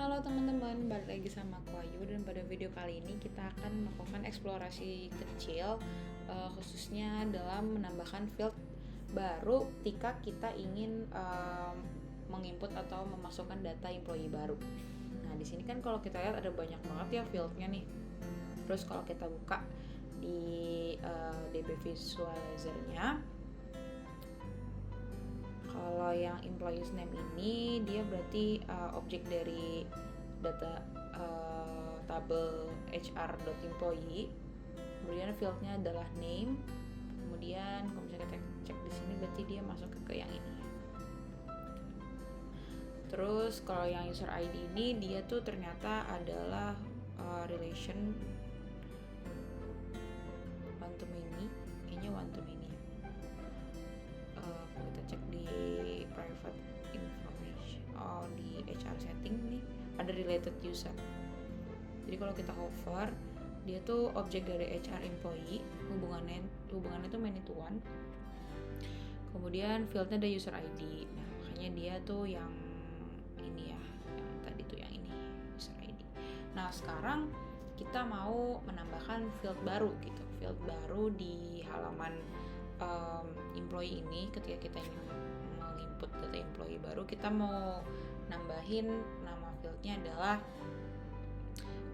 Halo teman-teman, balik lagi sama aku Ayu dan pada video kali ini kita akan melakukan eksplorasi kecil khususnya dalam menambahkan field baru ketika kita ingin menginput atau memasukkan data employee baru. Nah, di sini kan kalau kita lihat ada banyak banget ya fieldnya nih. Terus kalau kita buka di DB Visualizer-nya, kalau yang employees name ini dia berarti objek dari data tabel hr.employee. Kemudian fieldnya adalah name. Kemudian kalau misalnya kita cek di sini berarti dia masuk ke yang ini. Terus kalau yang user ID ini dia tuh ternyata adalah relation one to many, kayaknya one to many. Kita cek di private information, di HR setting nih ada related user. Jadi kalau kita hover, dia tuh objek dari HR employee, hubungannya tuh many to one. Kemudian fieldnya ada user ID. Nah, makanya dia tuh yang ini ya, yang tadi tuh yang ini, user ID. Nah, sekarang kita mau menambahkan field baru gitu. Field baru di halaman employee ini. Ketika kita ingin menginput data employee baru, kita mau nambahin nama fieldnya adalah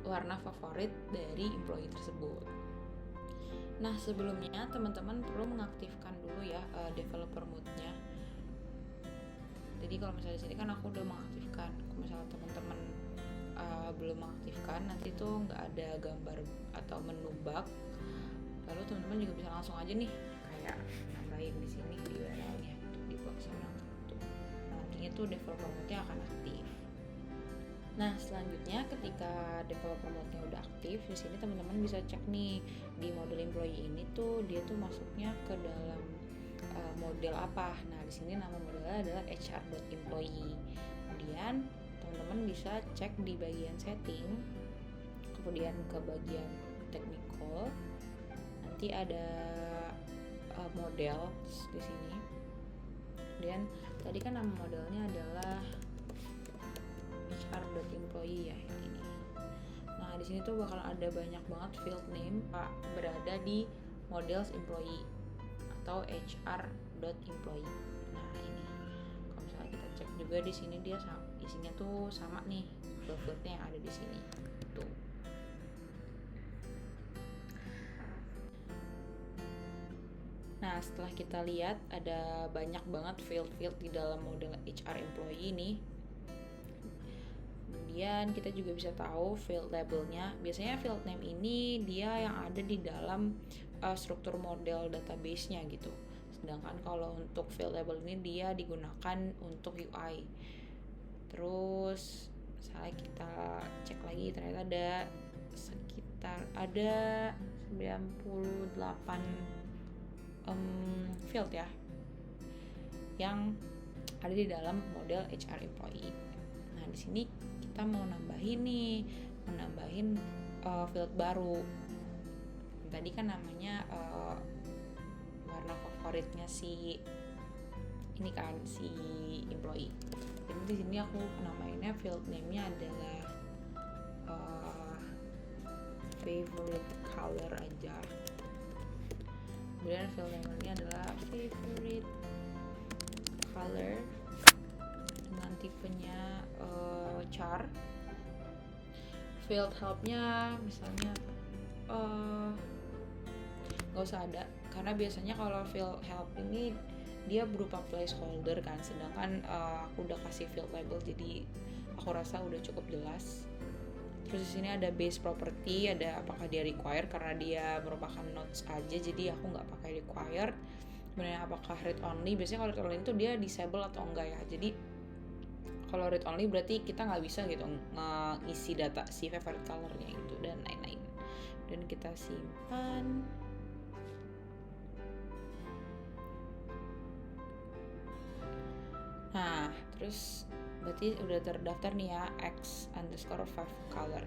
warna favorit dari employee tersebut. Nah, sebelumnya teman-teman perlu mengaktifkan dulu ya developer mode-nya. Jadi kalau misalnya di sini kan aku udah mengaktifkan. Kalau misalnya teman-teman belum mengaktifkan, nanti tuh nggak ada gambar atau menu bug. Lalu teman-teman juga bisa langsung aja nih kayak nambahin di sini di URL-nya di box orang tuh. Nantinya tuh developer mode-nya akan aktif. Nah, selanjutnya ketika developer mode-nya udah aktif, di sini teman-teman bisa cek nih di model employee ini tuh dia tuh masuknya ke dalam model apa. Nah, di sini nama modelnya adalah hr.employee. Kemudian teman-teman bisa cek di bagian setting, kemudian ke bagian technical. Nanti ada model di sini. Kemudian tadi kan nama modelnya adalah hr.employee ya yang ini. Nah, di sini tuh bakal ada banyak banget field name berada di models employee atau hr.employee. Nah, ini. Kalau misalnya kita cek juga di sini dia isinya tuh sama nih fieldnya yang ada di sini. Tuh. Nah, setelah kita lihat ada banyak banget field di dalam model HR employee ini. Kemudian kita juga bisa tahu field labelnya. Biasanya field name ini dia yang ada di dalam struktur model database-nya gitu. Sedangkan kalau untuk field label ini dia digunakan untuk UI. Terus misalnya kita cek lagi ternyata ada sekitar 98 field ya yang ada di dalam model HR employee. Nah, di sini kita mau nambahin field baru. Tadi kan namanya warna favoritnya si ini kan si employee. Jadi di sini aku namainnya field name-nya adalah favorite color aja. Kemudian field name-nya adalah favorite color dengan tipenya char. Field help-nya misalnya nggak usah ada, karena biasanya kalau field help ini dia berupa placeholder kan, sedangkan aku udah kasih field label jadi aku rasa udah cukup jelas. Terus di sini ada base property, ada apakah dia required karena dia merupakan nodes aja, jadi aku nggak pakai required. Kemudian apakah read only, biasanya kalau read only itu dia disable atau enggak ya. Jadi kalau read only berarti kita nggak bisa gitu ngisi data si favorite colornya itu dan lain-lain. Dan kita simpan. Nah, terus berarti udah terdaftar nih ya x_5color.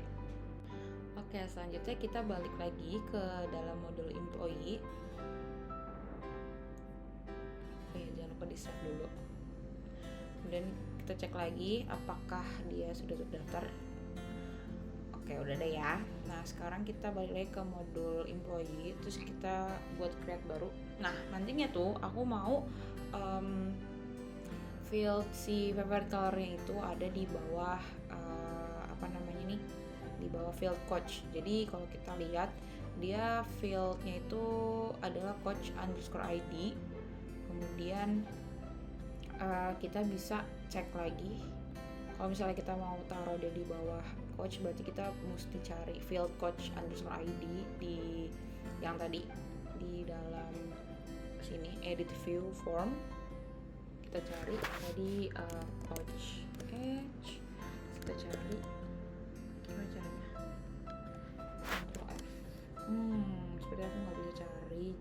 Oke, selanjutnya kita balik lagi ke dalam modul employee. Oke, jangan lupa di save dulu. Kemudian kita cek lagi apakah dia sudah terdaftar. Oke, udah deh ya. Nah, sekarang kita balik lagi ke modul employee, terus kita buat create baru. Nah, nantinya tuh aku mau field si favorite colornya itu ada di bawah di bawah field coach. Jadi kalau kita lihat dia fieldnya itu adalah coach_id. Kemudian kita bisa cek lagi. Kalau misalnya kita mau taruh dia di bawah coach, berarti kita mesti cari field coach_id di yang tadi di dalam sini edit view form. Kita cari tadi coach edge, kita cari gimana caranya, Ctrl F. Seperti aku nggak bisa cari.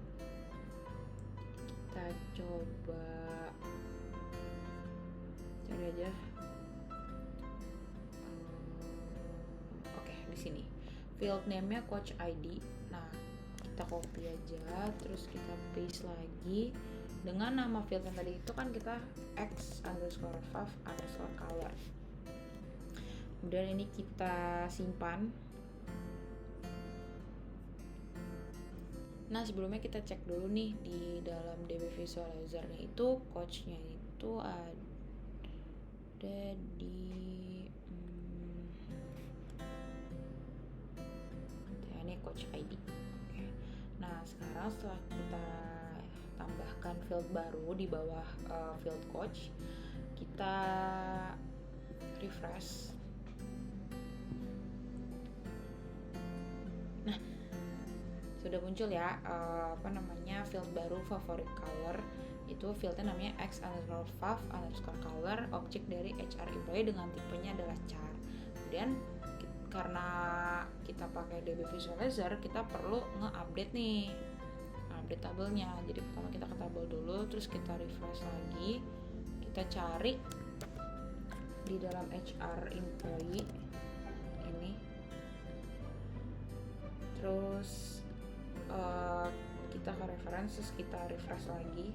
Kita coba cari aja. Oke, di sini field name-nya coach ID. Nah, kita copy aja, terus kita paste lagi dengan nama field yang tadi itu kan kita x_fav_color. Kemudian ini kita simpan. Nah, sebelumnya kita cek dulu nih di dalam DB Visualizer-nya itu coach-nya itu ada di ini coach ID. Oke. Nah, sekarang setelah kita tambahkan field baru di bawah field coach, kita refresh. Nah, sudah muncul ya field baru favorite color. Itu fieldnya namanya x_fav_color, objek dari HR employee dengan tipenya adalah char. Kemudian karena kita pakai DB Visualizer, kita perlu nge-update nih, update tabelnya. Jadi pertama kita ke tabel dulu, terus kita refresh lagi, kita cari di dalam HR employee ini, terus kita ke references, kita refresh lagi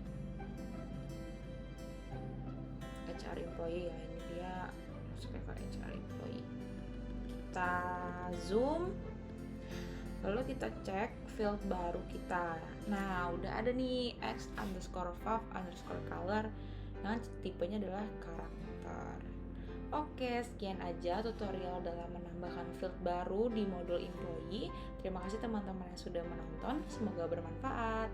HR employee ya, ini dia masuk ke HR employee. Kita zoom, lalu kita cek field baru kita. Nah, udah ada nih x_fav_color dengan tipenya adalah karakter. Oke, sekian aja tutorial dalam menambahkan field baru di modul employee. Terima kasih teman-teman yang sudah menonton, semoga bermanfaat.